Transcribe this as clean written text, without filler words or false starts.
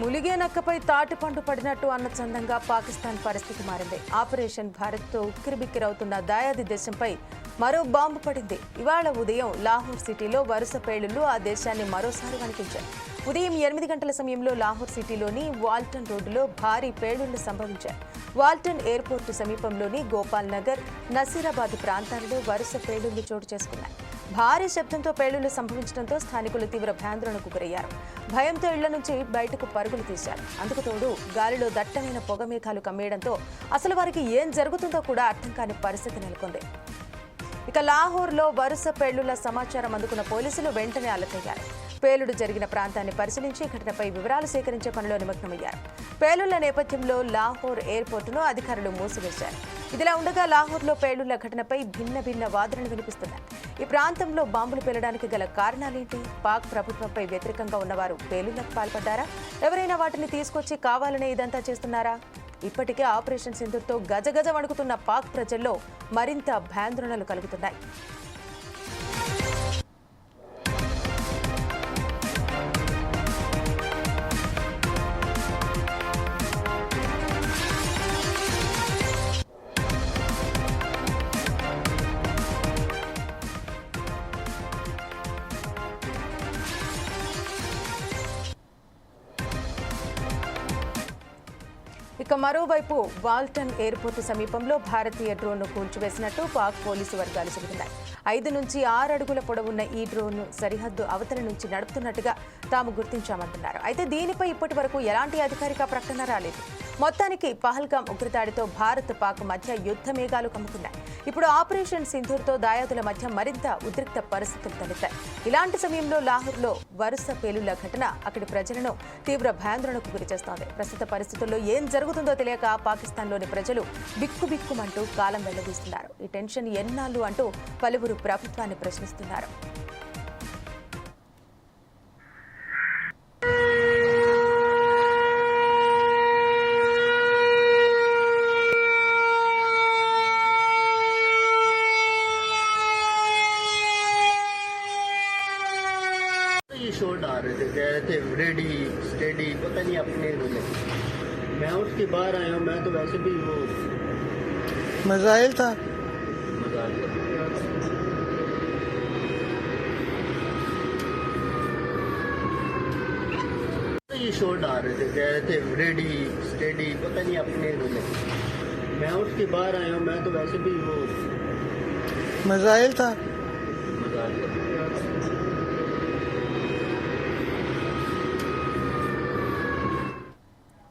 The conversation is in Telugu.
ములిగే నక్కపై తాటిపండు పడినట్టు అన్నచందంగా పాకిస్తాన్ పరిస్థితి మారింది. ఆపరేషన్ భారత్తో ఉక్కిరిబిక్కిరవుతున్న దాయాది దేశంపై మరో బాంబు పడింది. ఇవాళ ఉదయం లాహోర్ సిటీలో వరుస పేలుళ్లు ఆ దేశాన్ని మరోసారి వణికించాయి. ఉదయం 8 గంటల సమయంలో లాహోర్ సిటీలోని వాల్టన్ రోడ్డులో భారీ పేలుళ్లు సంభవించాయి. వాల్టన్ ఎయిర్పోర్టు సమీపంలోని గోపాల్ నగర్, నసీరాబాద్ ప్రాంతాలలో వరుస పేలుళ్లు చోటు చేసుకున్నాయి. భారీ శబ్దంతో పేలుళ్లు సంభవించడంతో స్థానికులు తీవ్ర భయాందోళనకు గురయ్యారు. భయంతో ఇళ్ల నుంచి బయటకు పరుగులు తీశారు. అందుకు తోడు గాలిలో దట్టమైన పొగమేఘాలు కమ్మేయడంతో అసలు వారికి ఏం జరుగుతుందో కూడా అర్థం కాని పరిస్థితి నెలకొంది. ఇక లాహోర్లో వరుస పేలుళ్ల సమాచారం అందుకున్న పోలీసులు వెంటనే అలర్టయ్యారు. పేలుడు జరిగిన ప్రాంతాన్ని పరిశీలించి ఘటనపై వివరాలు సేకరించే పనిలో నిమగ్నమయ్యారు. పేలుళ్ల నేపథ్యంలో లాహోర్ ఎయిర్పోర్టును అధికారులు మూసివేశారు. ఇదిలా ఉండగా లాహోర్లో పేలుళ్ల ఘటనపై భిన్న వాదనలు వినిపిస్తున్నాయి. ఈ ప్రాంతంలో బాంబులు పేలడానికి గల కారణాలేంటి? పాక్ ప్రభుత్వంపై వ్యతిరేకంగా ఉన్నవారు పేలుళ్లకు పాల్పడ్డారా? ఎవరైనా వాటిని తీసుకొచ్చి కావాలనే ఇదంతా చేస్తున్నారా? ఇప్పటికే ఆపరేషన్ సింధూర్తో గజగజ వణుకుతున్న పాక్ ప్రజల్లో మరింత భయాందోళనలు కలుగుతున్నాయి. ఇక మరోవైపు వాల్టన్ ఎయిర్పోర్టు సమీపంలో భారతీయ డ్రోన్ను కూల్చివేసినట్టు పాక్ పోలీసు వర్గాలు చెబుతున్నాయి. 5 నుంచి 6 అడుగుల పొడవున్న ఈ డ్రోన్ను సరిహద్దు అవతల నుంచి నడుపుతున్నట్టుగా తాము గుర్తించామంటున్నారు. అయితే దీనిపై ఇప్పటి వరకు ఎలాంటి అధికారిక ప్రకటన రాలేదు. మొత్తానికి పహల్గాం ఉగ్రదాడితో భారత్ పాక్ మధ్య యుద్ధ మేఘాలు కమ్ముకున్నాయి. ఇప్పుడు ఆపరేషన్ సింధూర్తో దాయాదుల మధ్య మరింత ఉద్రిక్త పరిస్థితులు తలెత్తాయి. ఇలాంటి సమయంలో లాహోర్లో వరుస పేలుళ్ల ఘటన అక్కడి ప్రజలను తీవ్ర భయాందోళనకు గురిచేస్తోంది. ప్రస్తుత పరిస్థితుల్లో ఏం జరుగుతుందో తెలియక పాకిస్తాన్లోని ప్రజలు బిక్కుబిక్కుమంటూ కాలం వెళ్లదీస్తున్నారు. ఈ టెన్షన్ ఎన్నాళ్ళు అంటూ పలువురు ప్రభుత్వాన్ని ప్రశ్నిస్తున్నారు. शोर आ रहे थे, कह रहे थे रेडी स्टेडी, पता नहीं अपने बोले। मैं उठ के बाहर आया हूँ, मैं तो वैसे भी वो मजाइल था। ये शोर आ रहे थे, कह रहे थे रेडी स्टेडी, पता नहीं अपने बोले। मैं उठ के बाहर आया हूँ, मैं तो वैसे भी वो मजाइल था।